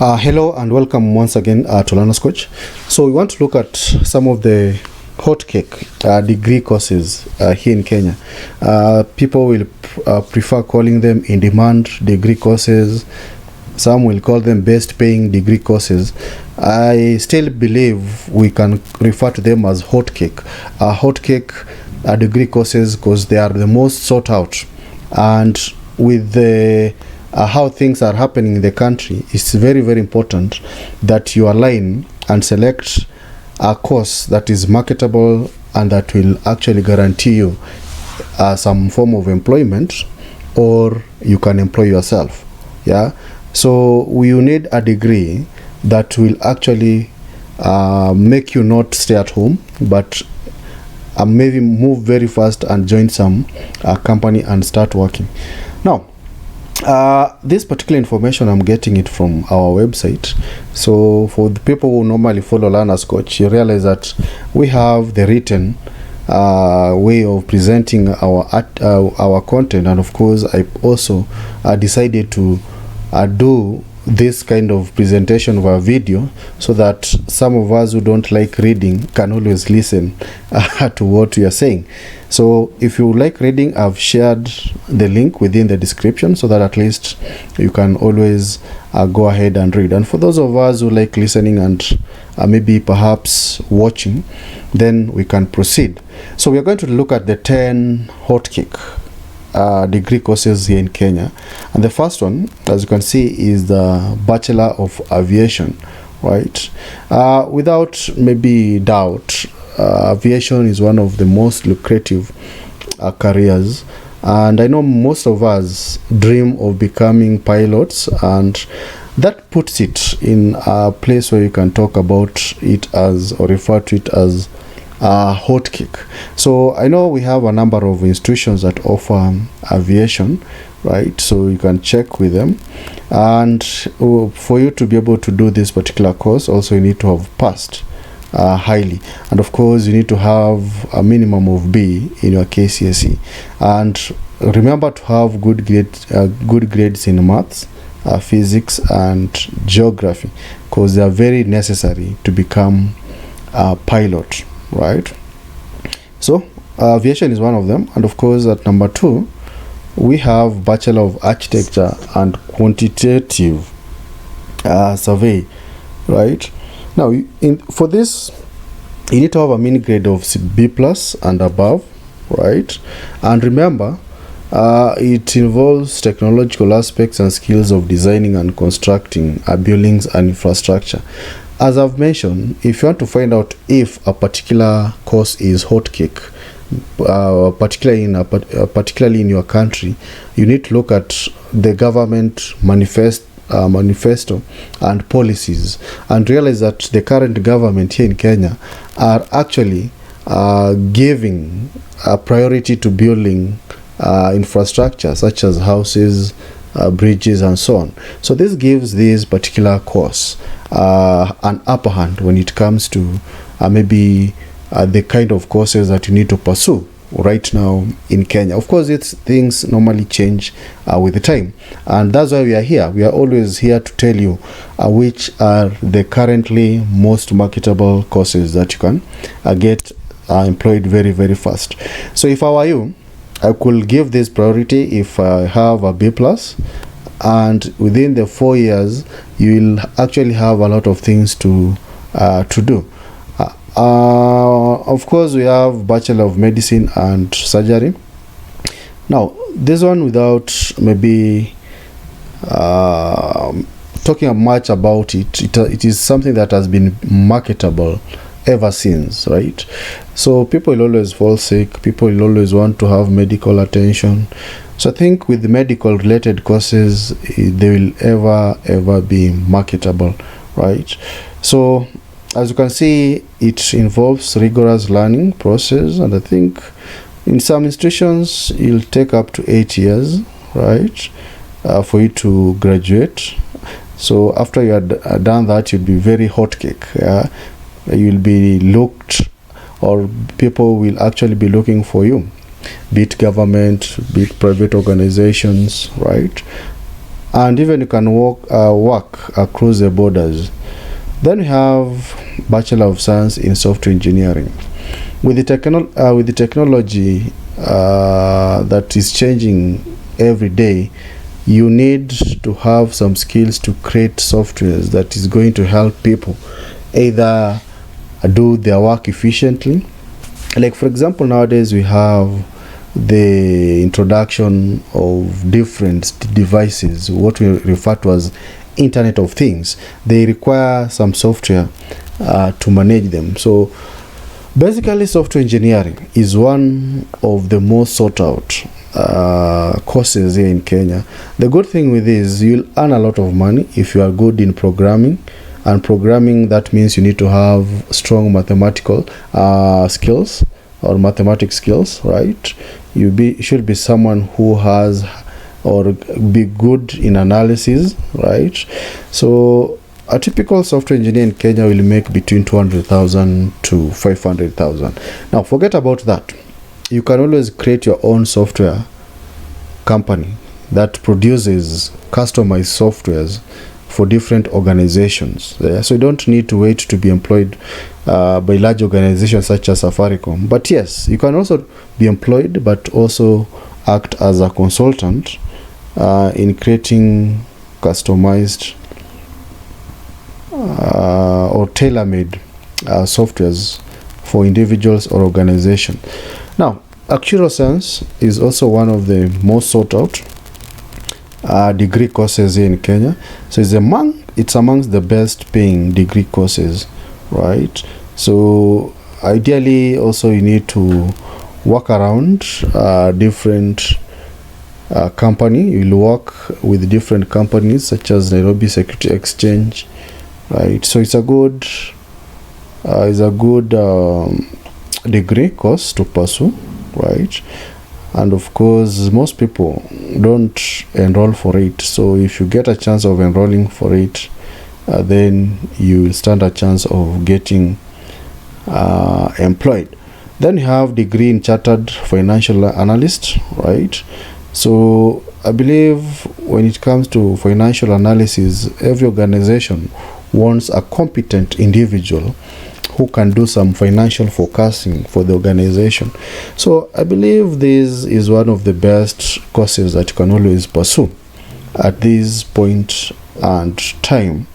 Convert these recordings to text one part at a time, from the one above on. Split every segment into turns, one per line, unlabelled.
Hello and welcome once again to Learner's Coach. So we want to look at some of the HOTCAKE degree courses here in Kenya. People will prefer calling them in-demand degree courses. Some will call them best paying degree courses. I still believe we can refer to them as HOTCAKE degree courses because they are the most sought out. And with the how things are happening in the country, it's very, very important that you align and select a course that is marketable and that will actually guarantee you some form of employment, or you can employ yourself. Yeah, so you need a degree that will actually make you not stay at home, but maybe move very fast and join some company and start working. Now, this particular information, I'm getting it from our website. So for the people who normally follow Learner's Coach, you realize that we have the written way of presenting our content, and of course I also decided to do this kind of presentation via video, so that some of us who don't like reading can always listen to what we are saying. So if you like reading, I've shared the link within the description so that at least you can always go ahead and read. And for those of us who like listening and maybe perhaps watching, then we can proceed. So we are going to look at the 10 HOTCAKE degree courses here in Kenya, and the first one, as you can see, is the Bachelor of Aviation, right? Without maybe doubt, aviation is one of the most lucrative careers, and I know most of us dream of becoming pilots, and that puts it in a place where you can talk about it as, or refer to it as, HOTCAKE. So I know we have a number of institutions that offer aviation, right? So you can check with them, and for you to be able to do this particular course, also you need to have passed highly, and of course you need to have a minimum of B in your KCSE, and remember to have good grades in maths, physics and geography, because they are very necessary to become a pilot, right? So aviation is one of them, and of course at number 2 we have Bachelor of Architecture and Quantitative Survey, right? Now for this you need to have a mean grade of B plus and above, right? And remember, it involves technological aspects and skills of designing and constructing buildings and infrastructure. As I've mentioned, if you want to find out if a particular course is HOTCAKE, particularly in your country, you need to look at the government manifesto and policies, and realize that the current government here in Kenya are actually giving a priority to building infrastructure such as houses, bridges and so on. So this gives this particular course an upper hand when it comes to maybe the kind of courses that you need to pursue right now in Kenya. Of course, things normally change with the time, and that's why we are here. We are always here to tell you which are the currently most marketable courses that you can get employed very, very fast. So if I were you, I could give this priority if I have a B plus, and within the 4 years you will actually have a lot of things to do. Of course, we have Bachelor of Medicine and Surgery. Now this one, without maybe talking much about it is something that has been marketable ever since, right? So people will always fall sick, people will always want to have medical attention. So I think with the medical related courses, they will ever be marketable, right? So as you can see, it involves rigorous learning process, and I think in some institutions it'll take up to 8 years, right, for you to graduate. So after you are done that, you'll be very HOTCAKE. You'll be looked, or people will actually be looking for you, be it government, be it private organizations, right? and even you can work across the borders. Then we have Bachelor of Science in Software Engineering. With the technology that is changing every day, you need to have some skills to create softwares that is going to help people either do their work efficiently. Like for example, nowadays we have the introduction of different devices, what we refer to as Internet of Things. They require some software to manage them. So basically, software engineering is one of the most sought out courses here in Kenya. The good thing with this, you'll earn a lot of money if you are good in programming. And programming, that means you need to have strong mathematical skills or mathematics skills, right? You should be someone who has or be good in analysis, right? So a typical software engineer in Kenya will make between 200,000 to 500,000. Now forget about that. You can always create your own software company that produces customized softwares for different organizations. So you don't need to wait to be employed by large organizations such as Safaricom. But yes, you can also be employed but also act as a consultant in creating customized or tailor-made softwares for individuals or organizations. Now, actuarial science is also one of the most sought out degree courses here in Kenya. So it's amongst the best paying degree courses, right? So ideally also you need to work around different company. You'll work with different companies such as Nairobi Security Exchange, right? So it's a good degree course to pursue, right? And of course most people don't enroll for it, so if you get a chance of enrolling for it, then you stand a chance of getting employed. Then you have degree in chartered financial analyst, right? So I believe when it comes to financial analysis, every organization wants a competent individual who can do some financial forecasting for the organization. So I believe this is one of the best courses that you can always pursue at this point and time,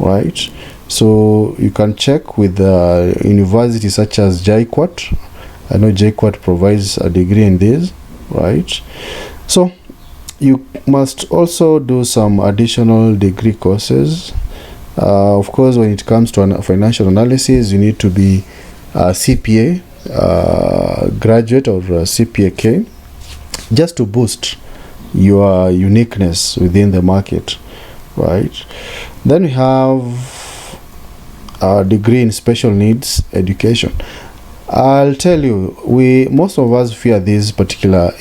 right? So you can check with universities such as JKUAT. I know JKUAT provides a degree in this, right? So you must also do some additional degree courses. Of course, when it comes to financial analysis, you need to be a CPA graduate or CPA-K, just to boost your uniqueness within the market, right? Then we have a degree in special needs education. I'll tell you, most of us fear this particular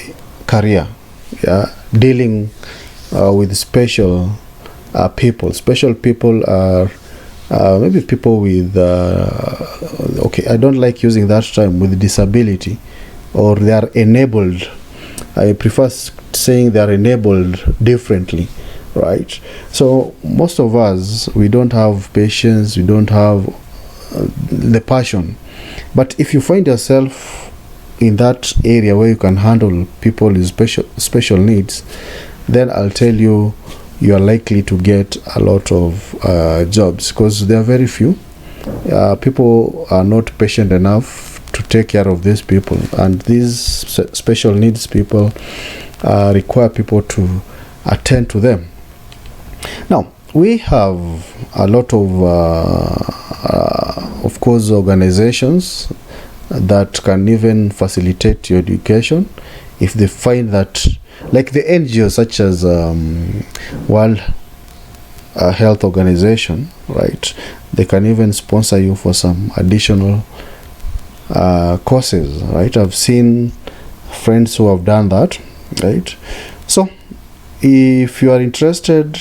career, dealing with special people. Special people are maybe people with okay, I don't like using that term, with disability, or they are enabled. I prefer saying they are enabled differently, right? So most of us, we don't have patience, we don't have the passion. But if you find yourself in that area where you can handle people with special needs, then I'll tell you, you are likely to get a lot of jobs, because there are very few. People are not patient enough to take care of these people, and these special needs people require people to attend to them. Now, we have a lot of course, organizations that can even facilitate your education if they find that, like the NGOs such as World Health Organization, right? They can even sponsor you for some additional courses, right? I've seen friends who have done that, right? So if you are interested,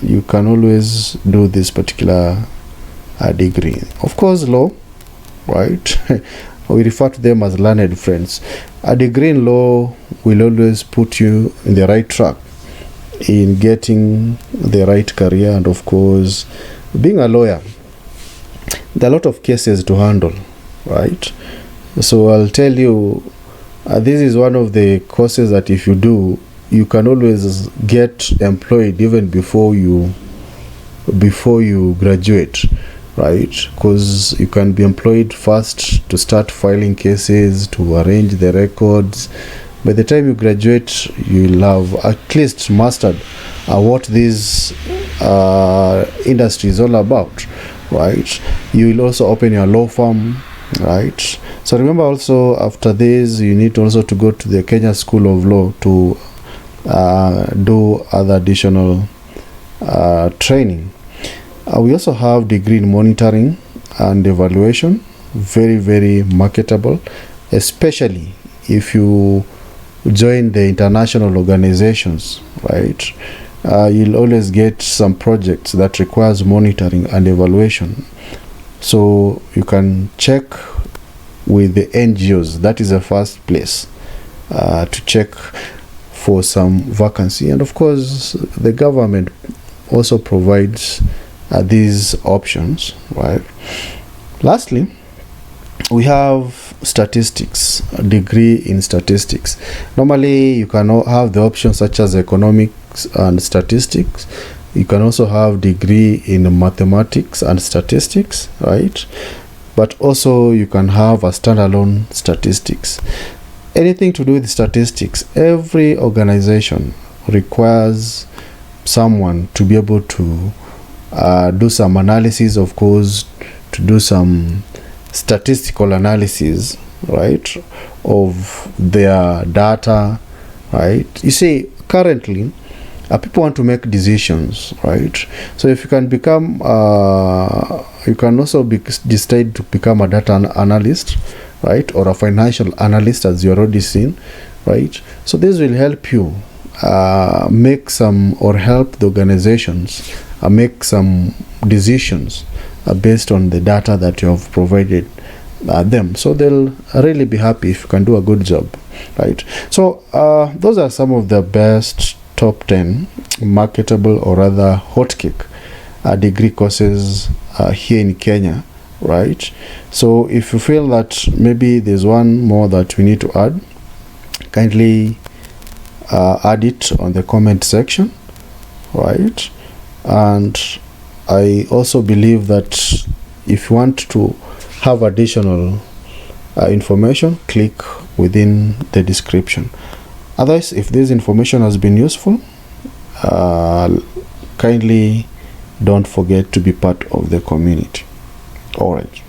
you can always do this particular degree. Of course, law, right? We refer to them as learned friends. A degree in law will always put you in the right track in getting the right career, and of course being a lawyer, there are a lot of cases to handle, right? So I'll tell you, this is one of the courses that if you do, you can always get employed even before you graduate, right? Because you can be employed first to start filing cases, to arrange the records. By the time you graduate, you'll have at least mastered what this industry is all about, right? You will also open your law firm, right? So remember also, after this, you need also to go to the Kenya School of Law to do other additional training. We also have degree in monitoring and evaluation, very, very marketable, especially if you join the international organizations, right? You'll always get some projects that requires monitoring and evaluation. So you can check with the NGOs. That is the first place to check for some vacancy. And of course, the government also provides these options, right? Lastly, we have statistics, a degree in statistics. Normally, you can have the options such as economics and statistics. You can also have degree in mathematics and statistics, right? But also you can have a standalone statistics. Anything to do with statistics, every organization requires someone to be able to do some analysis, of course, to do some statistical analysis, right, of their data, right? You see, currently, people want to make decisions, right? So if you can become, you can also decide to become a data analyst, right, or a financial analyst, as you already seen, right? So this will help you make some, or help the organizations make some decisions based on the data that you have provided them. So they'll really be happy if you can do a good job, right? So those are some of the best top 10 marketable, or rather HOTCAKE degree courses here in Kenya, right? So if you feel that maybe there's one more that we need to add, kindly add it on the comment section, right? And I also believe that if you want to have additional information, click within the description. Otherwise, if this information has been useful, kindly don't forget to be part of the community. All right.